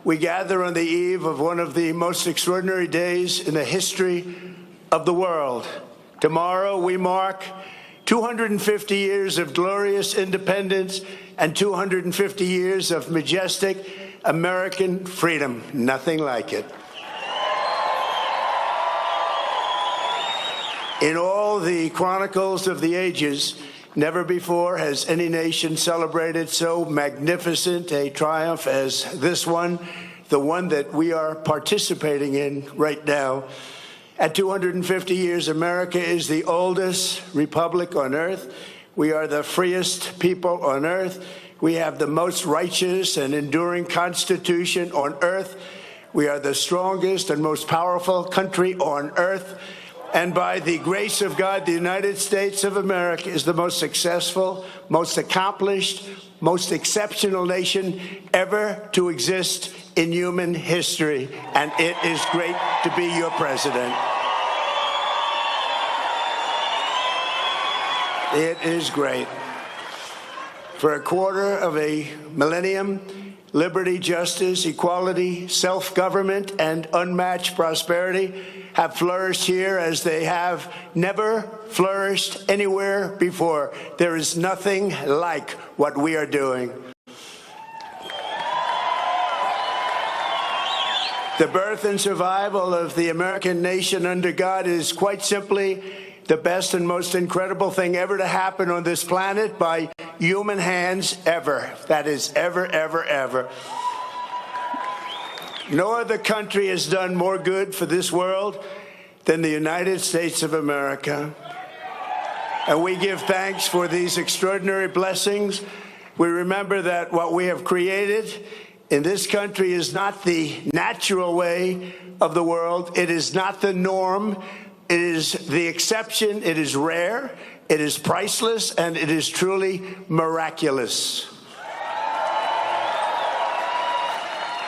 we gather on the eve of one of the most extraordinary days in the history of the world. Tomorrow we mark 250 years of glorious independence and 250 years of majestic American freedom. Nothing like it. In all the chronicles of the ages, never before has any nation celebrated so magnificent a triumph as this one, the one that we are participating in right now. At 250 years, America is the oldest republic on earth. We are the freest people on earth. We have the most righteous and enduring constitution on earth. We are the strongest and most powerful country on earth. And by the grace of God, the United States of America is the most successful, most accomplished, most exceptional nation ever to exist in human history. And it is great to be your president. It is great. For a quarter of a millennium, liberty, justice, equality, self-government, and unmatched prosperity have flourished here as they have never flourished anywhere before. There is nothing like what we are doing. The birth and survival of the American nation under God is quite simply the best and most incredible thing ever to happen on this planet by human hands ever. That is ever, ever, ever. No other country has done more good for this world than the United States of America. And we give thanks for these extraordinary blessings. We remember that what we have created in this country is not the natural way of the world. It is not the norm. It is the exception. It is rare. It is priceless, and it is truly miraculous.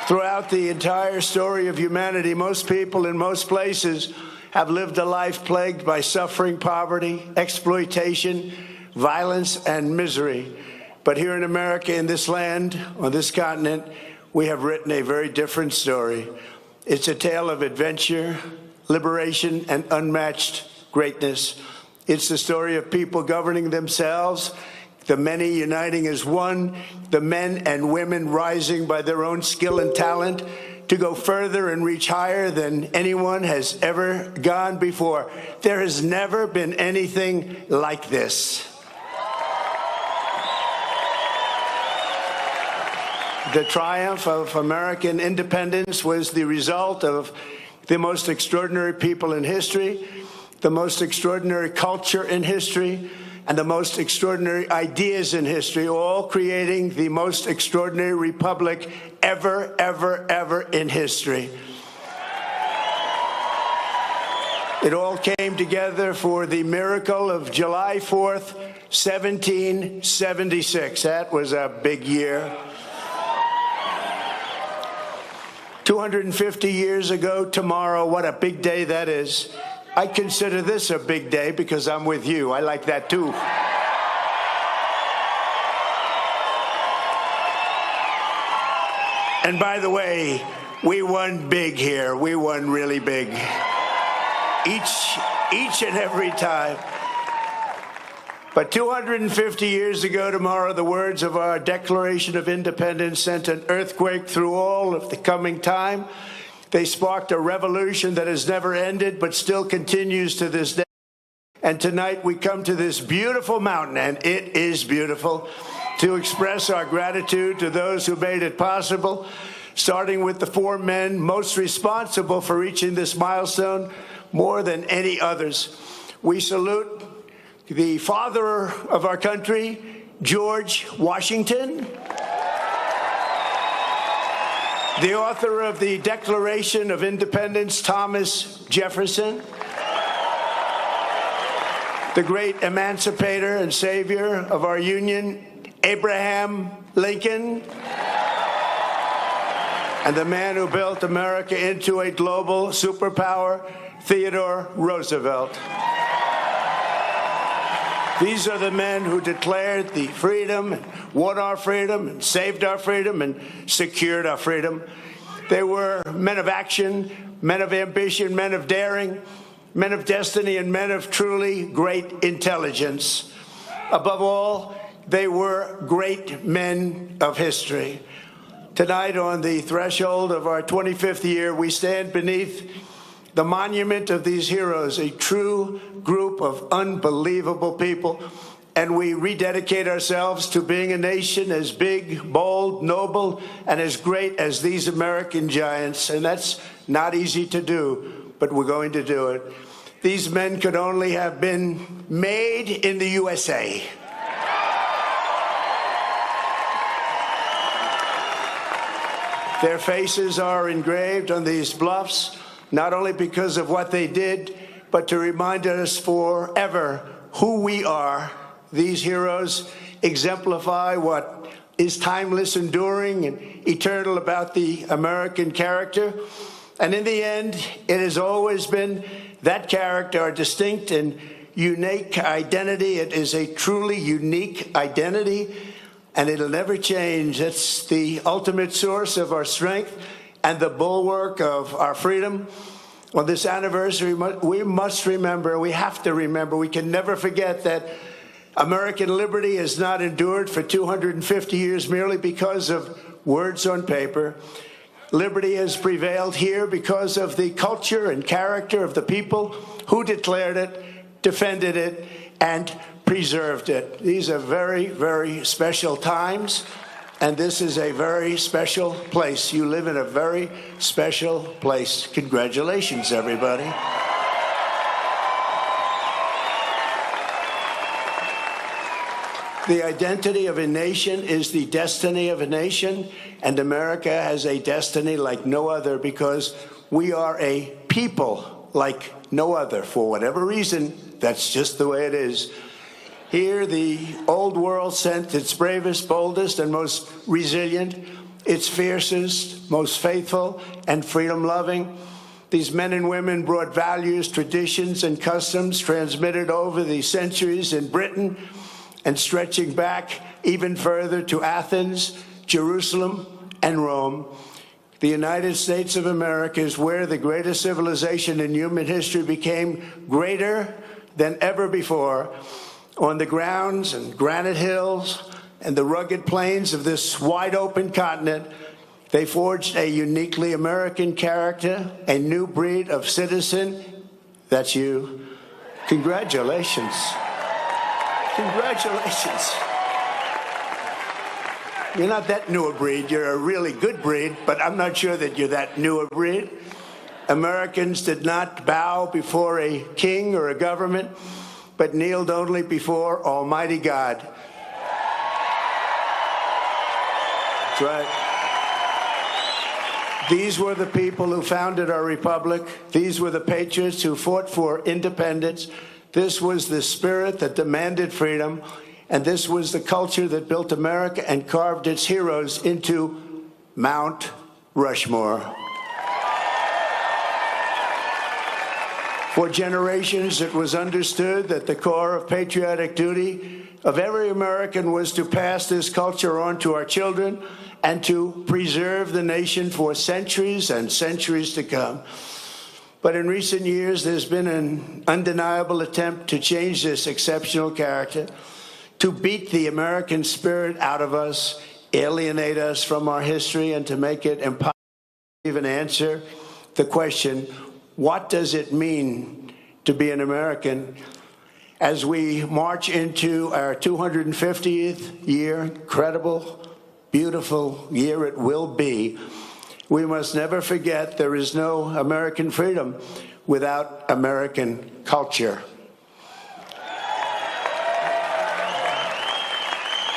Throughout the entire story of humanity, most people in most places have lived a life plagued by suffering, poverty, exploitation, violence, and misery. But here in America, in this land, on this continent, we have written a very different story. It's a tale of adventure, liberation, and unmatched greatness. It's the story of people governing themselves, the many uniting as one, the men and women rising by their own skill and talent to go further and reach higher than anyone has ever gone before. There has never been anything like this. The triumph of American independence was the result of the most extraordinary people in history, the most extraordinary culture in history, and the most extraordinary ideas in history, all creating the most extraordinary republic ever, ever, ever in history. It all came together for the miracle of July 4th, 1776. That was a big year. 250 years ago tomorrow, what a big day that is. I consider this a big day because I'm with you. I like that too. And by the way, we won big here. We won really big. Each and every time. But 250 years ago tomorrow, the words of our Declaration of Independence sent an earthquake through all of the coming time. They sparked a revolution that has never ended, but still continues to this day. And tonight we come to this beautiful mountain, and it is beautiful, to express our gratitude to those who made it possible, starting with the four men most responsible for reaching this milestone more than any others. We salute the father of our country, George Washington, the author of the Declaration of Independence, Thomas Jefferson, the great emancipator and savior of our Union, Abraham Lincoln, and the man who built America into a global superpower, Theodore Roosevelt. These are the men who declared the freedom, and won our freedom, and saved our freedom, and secured our freedom. They were men of action, men of ambition, men of daring, men of destiny, and men of truly great intelligence. Above all, they were great men of history. Tonight, on the threshold of our 25th year, we stand beneath the monument of these heroes, a true group of unbelievable people, and we rededicate ourselves to being a nation as big, bold, noble, and as great as these American giants. And that's not easy to do, but we're going to do it. These men could only have been made in the USA. Their faces are engraved on these bluffs, not only because of what they did, but to remind us forever who we are. These heroes exemplify what is timeless, enduring, and eternal about the American character. And in the end, it has always been that character, our distinct and unique identity. It is a truly unique identity, and it'll never change. It's the ultimate source of our strength and the bulwark of our freedom. On this anniversary, we must remember, we have to remember, we can never forget that American liberty has not endured for 250 years merely because of words on paper. Liberty has prevailed here because of the culture and character of the people who declared it, defended it, and preserved it. These are very, very special times, and this is a very special place. You live in a very special place. Congratulations, everybody. The identity of a nation is the destiny of a nation, and America has a destiny like no other because we are a people like no other. For whatever reason, that's just the way it is. Here, the old world sent its bravest, boldest, and most resilient, its fiercest, most faithful, and freedom-loving. These men and women brought values, traditions, and customs transmitted over the centuries in Britain, and stretching back even further to Athens, Jerusalem, and Rome. The United States of America is where the greatest civilization in human history became greater than ever before. On the grounds and granite hills and the rugged plains of this wide-open continent, they forged a uniquely American character, a new breed of citizen. That's you. Congratulations. Congratulations. You're not that new a breed. You're a really good breed, but I'm not sure that you're that new a breed. Americans did not bow before a king or a government, but kneeled only before Almighty God. That's right. These were the people who founded our republic. These were the patriots who fought for independence. This was the spirit that demanded freedom, and this was the culture that built America and carved its heroes into Mount Rushmore. For generations, it was understood that the core of patriotic duty of every American was to pass this culture on to our children and to preserve the nation for centuries and centuries to come. But in recent years, there's been an undeniable attempt to change this exceptional character, to beat the American spirit out of us, alienate us from our history, and to make it impossible to even answer the question, what does it mean to be an American? As we march into our 250th year, incredible, beautiful year it will be, we must never forget there is no American freedom without American culture.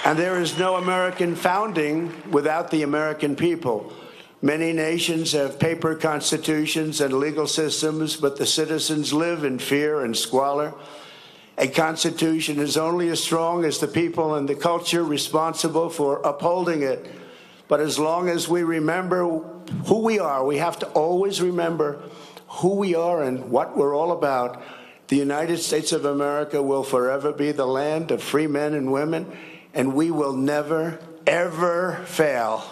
And there is no American founding without the American people. Many nations have paper constitutions and legal systems, but the citizens live in fear and squalor. A constitution is only as strong as the people and the culture responsible for upholding it. But as long as we remember who we are, we have to always remember who we are and what we're all about. The United States of America will forever be the land of free men and women, and we will never, ever fail.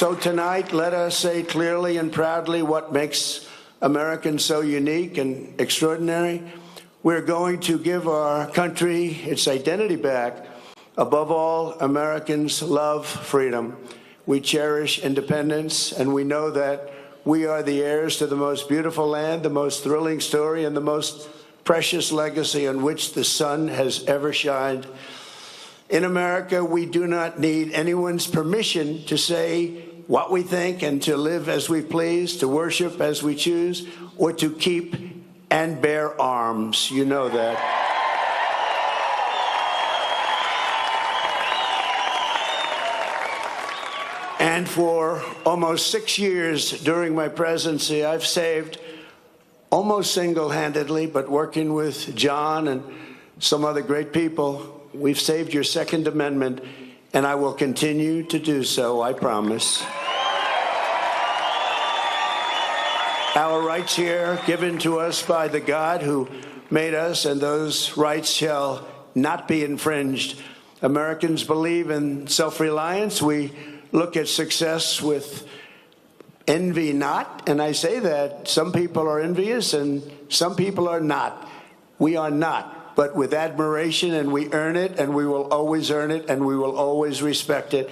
So tonight, let us say clearly and proudly what makes Americans so unique and extraordinary. We're going to give our country its identity back. Above all, Americans love freedom. We cherish independence, and we know that we are the heirs to the most beautiful land, the most thrilling story, and the most precious legacy on which the sun has ever shined. In America, we do not need anyone's permission to say what we think and to live as we please, to worship as we choose, or to keep and bear arms. You know that. And for almost 6 years during my presidency, I've saved, almost single-handedly, but working with John and some other great people, we've saved your Second Amendment, and I will continue to do so, I promise. Our rights here, given to us by the God who made us, and those rights shall not be infringed. Americans believe in self-reliance. We look at success with envy not, and I say that some people are envious and some people are not. We are not, but with admiration, and we earn it, and we will always earn it, and we will always respect it.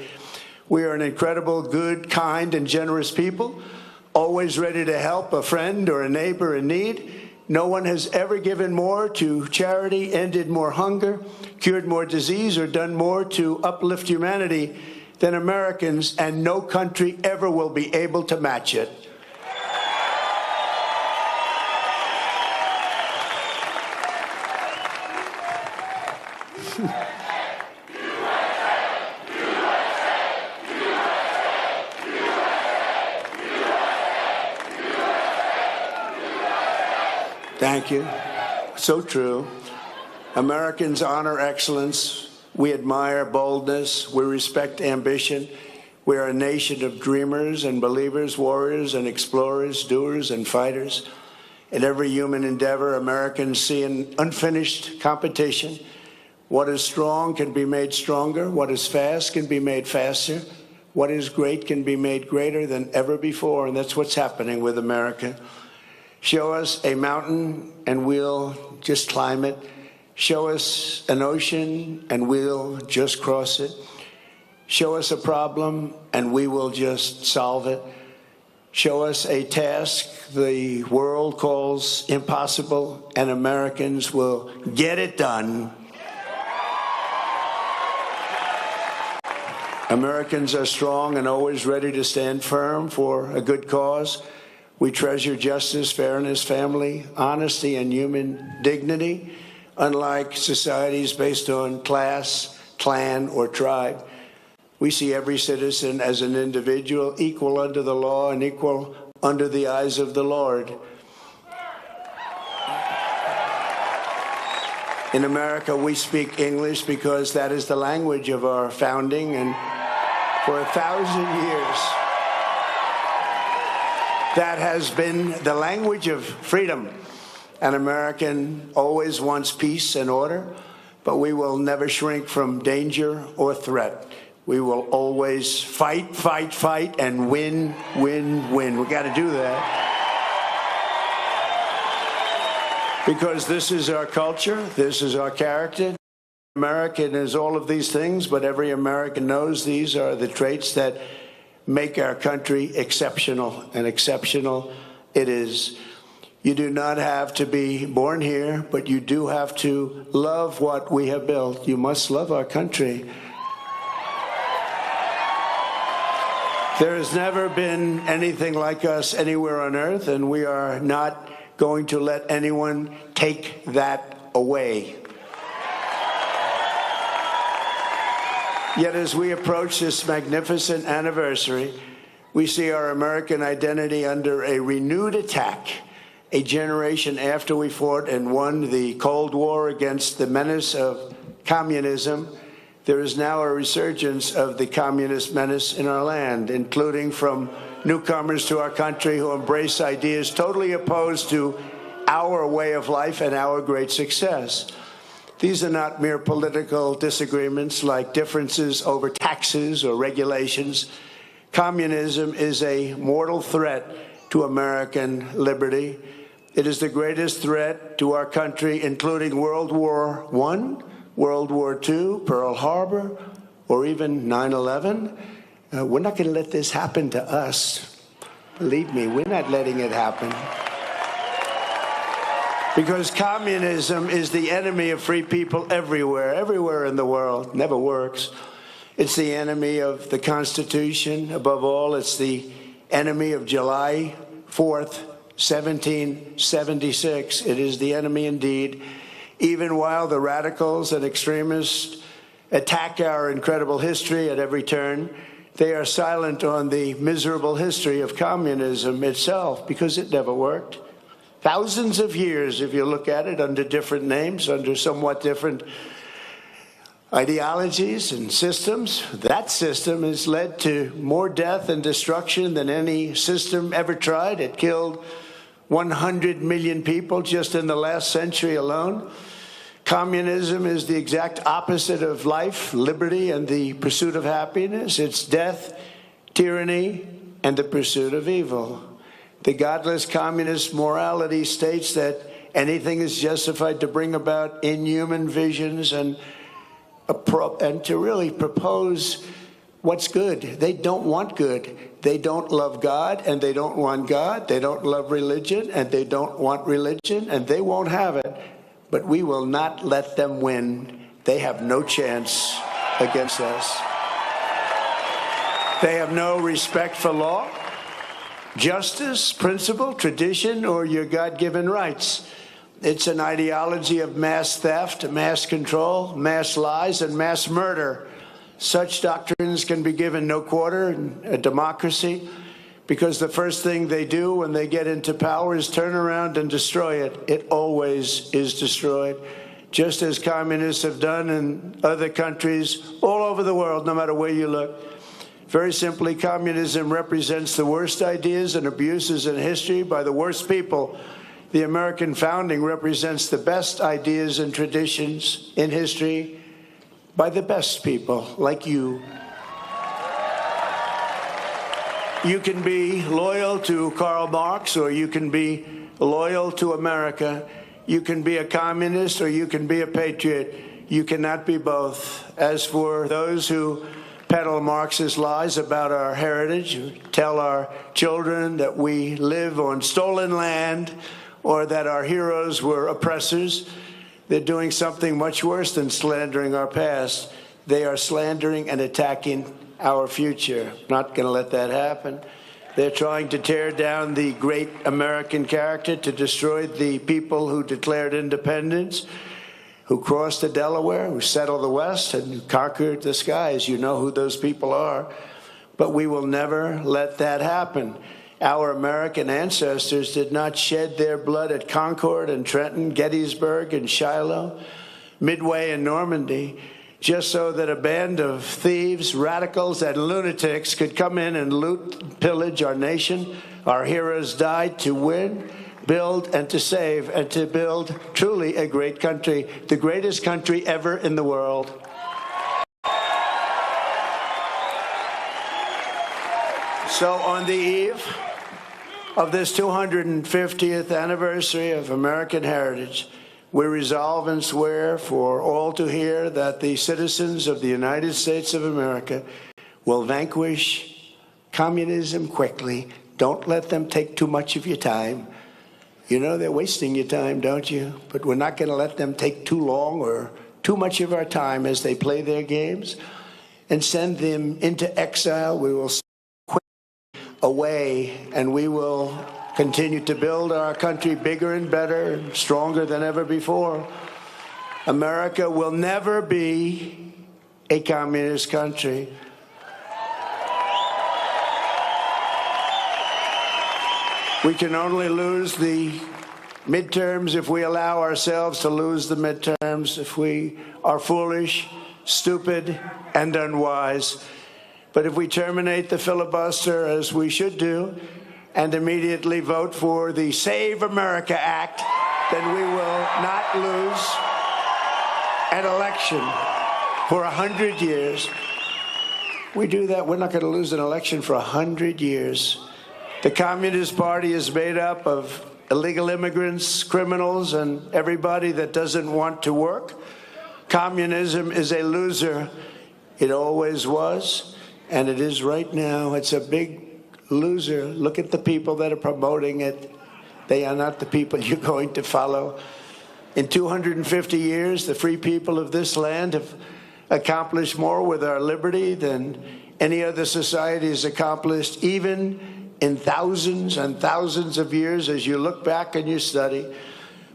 We are an incredible, good, kind, and generous people, always ready to help a friend or a neighbor in need. No one has ever given more to charity, ended more hunger, cured more disease, or done more to uplift humanity than Americans, and no country ever will be able to match it. Thank you. So true. Americans honor excellence. We admire boldness. We respect ambition. We are a nation of dreamers and believers, warriors and explorers, doers and fighters. In every human endeavor, Americans see an unfinished competition. What is strong can be made stronger. What is fast can be made faster. What is great can be made greater than ever before. And that's what's happening with America. Show us a mountain and we'll just climb it. Show us an ocean and we'll just cross it. Show us a problem and we will just solve it. Show us a task the world calls impossible and Americans will get it done. Americans are strong and always ready to stand firm for a good cause. We treasure justice, fairness, family, honesty, and human dignity, unlike societies based on class, clan, or tribe. We see every citizen as an individual, equal under the law and equal under the eyes of the Lord. In America, we speak English because that is the language of our founding, and for 1,000 years, that has been the language of freedom. An American always wants peace and order, but we will never shrink from danger or threat. We will always fight, fight, fight, and win, win, win. We got to do that. Because this is our culture, this is our character. American is all of these things, but every American knows these are the traits that make our country exceptional, and exceptional it is. You do not have to be born here, but you do have to love what we have built. You must love our country. There has never been anything like us anywhere on earth, and we are not going to let anyone take that away. Yet as we approach this magnificent anniversary, we see our American identity under a renewed attack. A generation after we fought and won the Cold War against the menace of communism, there is now a resurgence of the communist menace in our land, including from newcomers to our country who embrace ideas totally opposed to our way of life and our great success. These are not mere political disagreements like differences over taxes or regulations. Communism is a mortal threat to American liberty. It is the greatest threat to our country, including World War I, World War II, Pearl Harbor, or even 9/11. We're not going to let this happen to us. Believe me, we're not letting it happen. Because communism is the enemy of free people everywhere in the world. Never works. It's the enemy of the Constitution. Above all, it's the enemy of July 4th, 1776. It is the enemy indeed. Even while the radicals and extremists attack our incredible history at every turn, they are silent on the miserable history of communism itself, because it never worked. Thousands of years, if you look at it, under different names, under somewhat different ideologies and systems, that system has led to more death and destruction than any system ever tried. It killed 100 million people just in the last century alone. Communism is the exact opposite of life, liberty, and the pursuit of happiness. It's death, tyranny, and the pursuit of evil. The godless communist morality states that anything is justified to bring about inhuman visions and to really propose what's good. They don't want good. They don't love God, and they don't want God. They don't love religion, and they don't want religion, and they won't have it. But we will not let them win. They have no chance against us. They have no respect for law, justice, principle, tradition, or your God-given rights. It's an ideology of mass theft, mass control, mass lies, and mass murder. Such doctrines can be given no quarter in a democracy, because the first thing they do when they get into power is turn around and destroy it. It always is destroyed, just as communists have done in other countries all over the world, no matter where you look. Very simply, communism represents the worst ideas and abuses in history by the worst people. The American founding represents the best ideas and traditions in history by the best people like you. You can be loyal to Karl Marx, or you can be loyal to America. You can be a communist, or you can be a patriot. You cannot be both. As for those who peddle Marxist lies about our heritage, who tell our children that we live on stolen land or that our heroes were oppressors, they're doing something much worse than slandering our past. They are slandering and attacking our future. Not going to let that happen. They're trying to tear down the great American character, to destroy the people who declared independence, who crossed the Delaware, who settled the West, and who conquered the skies. You know who those people are. But we will never let that happen. Our American ancestors did not shed their blood at Concord and Trenton, Gettysburg and Shiloh, Midway and Normandy, just so that a band of thieves, radicals, and lunatics could come in and loot and pillage our nation. Our heroes died to win, build, and to save, and to build truly a great country, the greatest country ever in the world. So on the eve of this 250th anniversary of American heritage, we resolve and swear for all to hear that the citizens of the United States of America will vanquish communism quickly. Don't let them take too much of your time. You know they're wasting your time, don't you? But we're not going to let them take too long or too much of our time as they play their games and send them into exile. We will quit away, and we will continue to build our country bigger and better and stronger than ever before. America will never be a communist country. We can only lose the midterms if we allow ourselves to lose the midterms, if we are foolish, stupid, and unwise. But if we terminate the filibuster, as we should do, and immediately vote for the Save America Act, then we will not lose an election for 100 years. We do that, we're not going to lose an election for 100 years. The Communist Party is made up of illegal immigrants, criminals, and everybody that doesn't want to work. Communism is a loser. It always was, and it is right now. It's a big loser. Look at the people that are promoting it. They are not the people you're going to follow. In 250 years, the free people of this land have accomplished more with our liberty than any other society has accomplished, even in thousands and thousands of years. As you look back and you study,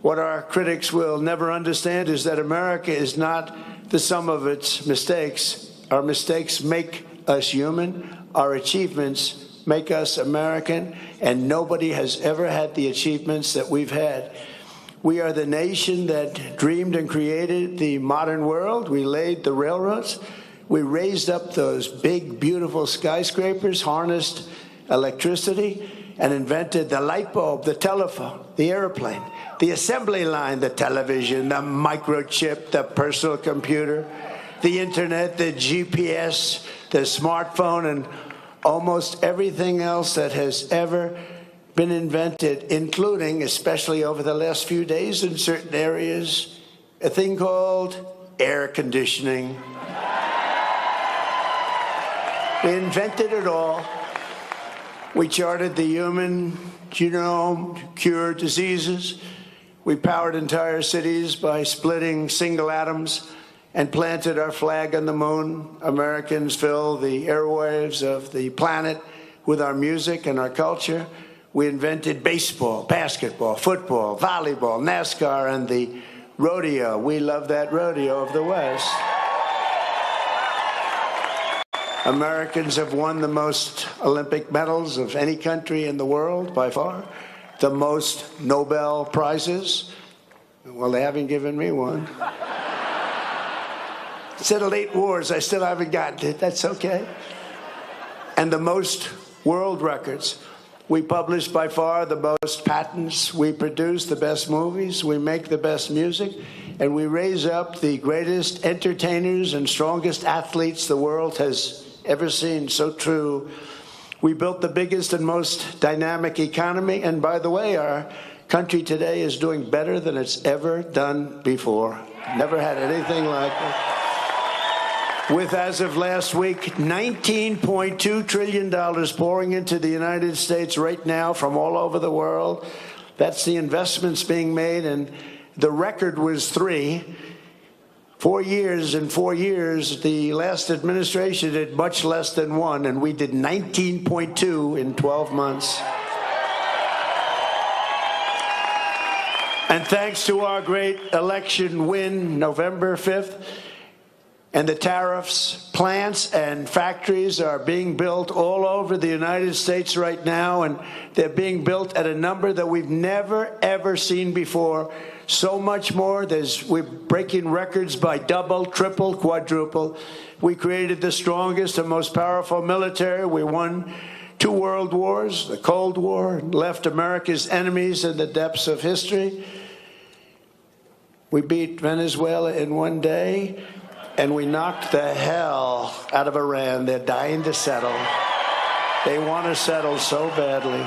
what our critics will never understand is that America is not the sum of its mistakes. Our mistakes make us human. Our achievements make us American, and nobody has ever had the achievements that we've had. We are the nation that dreamed and created the modern world. We laid the railroads. We raised up those big, beautiful skyscrapers, harnessed electricity, and invented the light bulb, the telephone, the airplane, the assembly line, the television, the microchip, the personal computer, the internet, the GPS, the smartphone, and almost everything else that has ever been invented, including, especially over the last few days in certain areas, a thing called air conditioning. We invented it all. We charted the human genome to cure diseases. We powered entire cities by splitting single atoms and planted our flag on the moon. Americans fill the airwaves of the planet with our music and our culture. We invented baseball, basketball, football, volleyball, NASCAR, and the rodeo. We love that rodeo of the West. Americans have won the most Olympic medals of any country in the world, by far. The most Nobel Prizes. Well, they haven't given me one. Settled 8 wars, I still haven't gotten it. That's okay. And the most world records. We publish by far the most patents. We produce the best movies. We make the best music. And we raise up the greatest entertainers and strongest athletes the world has ever seen. So true. We built the biggest and most dynamic economy. And by the way, our country today is doing better than it's ever done before. Never had anything like it. With, as of last week, $19.2 trillion pouring into the United States right now from all over the world. That's the investments being made, and the record was 3. 4 years. In 4 years, the last administration did much less than 1, and we did 19.2 in 12 months. And thanks to our great election win, November 5th, and the tariffs, plants and factories are being built all over the United States right now, and they're being built at a number that we've never, ever seen before. So much more. We're breaking records by double, triple, quadruple. We created the strongest and most powerful military. We won 2 world wars, the Cold War, and left America's enemies in the depths of history. We beat Venezuela in 1 day. And we knocked the hell out of Iran. They're dying to settle. They want to settle so badly.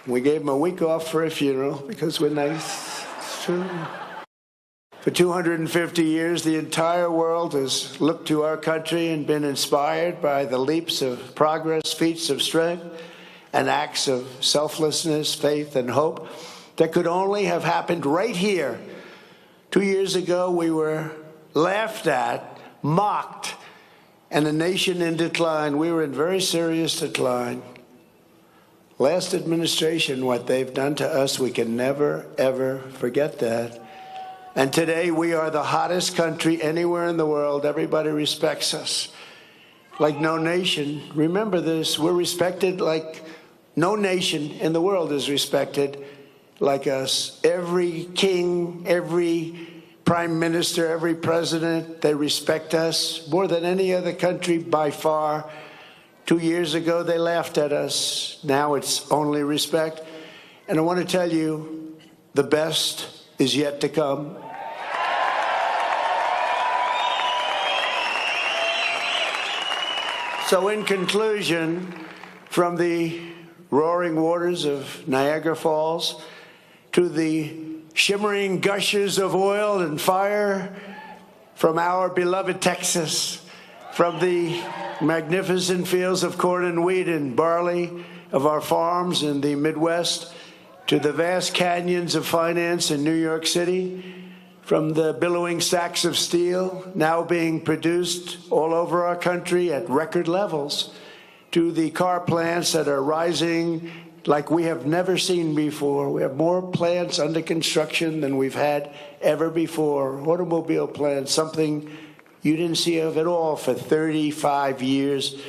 We gave them a week off for a funeral because we're nice. It's true. For 250 years, the entire world has looked to our country and been inspired by the leaps of progress, feats of strength, and acts of selflessness, faith, and hope that could only have happened right here. 2 years ago, we were laughed at, mocked, and a nation in decline. We were in very serious decline. Last administration, what they've done to us, we can never, ever forget that. And today, we are the hottest country anywhere in the world. Everybody respects us like no nation. Remember this, we're respected like no nation in the world is respected like us. Every king, every prime minister, every president, they respect us more than any other country by far. 2 years ago, they laughed at us. Now it's only respect. And I want to tell you, the best is yet to come. So in conclusion, from the roaring waters of Niagara Falls to the shimmering gushes of oil and fire from our beloved Texas, from the magnificent fields of corn and wheat and barley of our farms in the Midwest, to the vast canyons of finance in New York City, from the billowing stacks of steel now being produced all over our country at record levels, to the car plants that are rising like we have never seen before. We have more plants under construction than we've had ever before. Automobile plants, something you didn't see of at all for 35 years.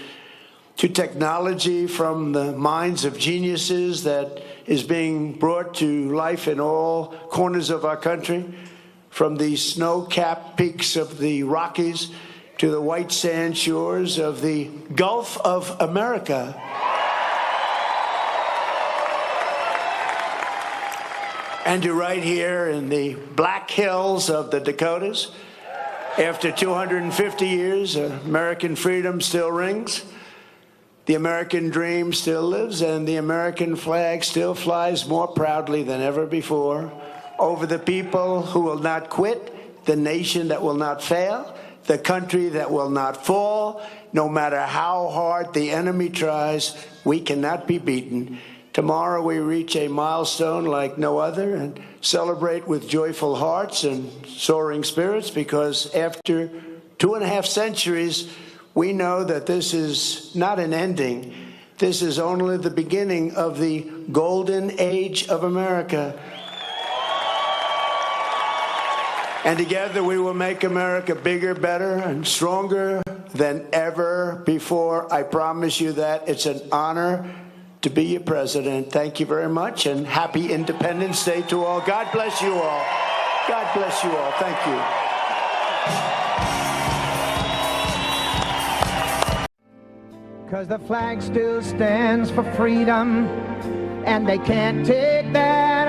To technology from the minds of geniuses that is being brought to life in all corners of our country, from the snow-capped peaks of the Rockies to the white sand shores of the Gulf of America. And to right here in the Black Hills of the Dakotas, after 250 years, American freedom still rings, the American dream still lives, and the American flag still flies more proudly than ever before over the people who will not quit, the nation that will not fail, the country that will not fall. No matter how hard the enemy tries, we cannot be beaten. Tomorrow we reach a milestone like no other and celebrate with joyful hearts and soaring spirits, because after 2.5 centuries, we know that this is not an ending. This is only the beginning of the golden age of America. And together we will make America bigger, better, and stronger than ever before. I promise you that. It's an honor to be your president. Thank you very much, and happy Independence Day to all. God bless you all. God bless you all. Thank you. 'Cause the flag still stands for freedom, and they can't take that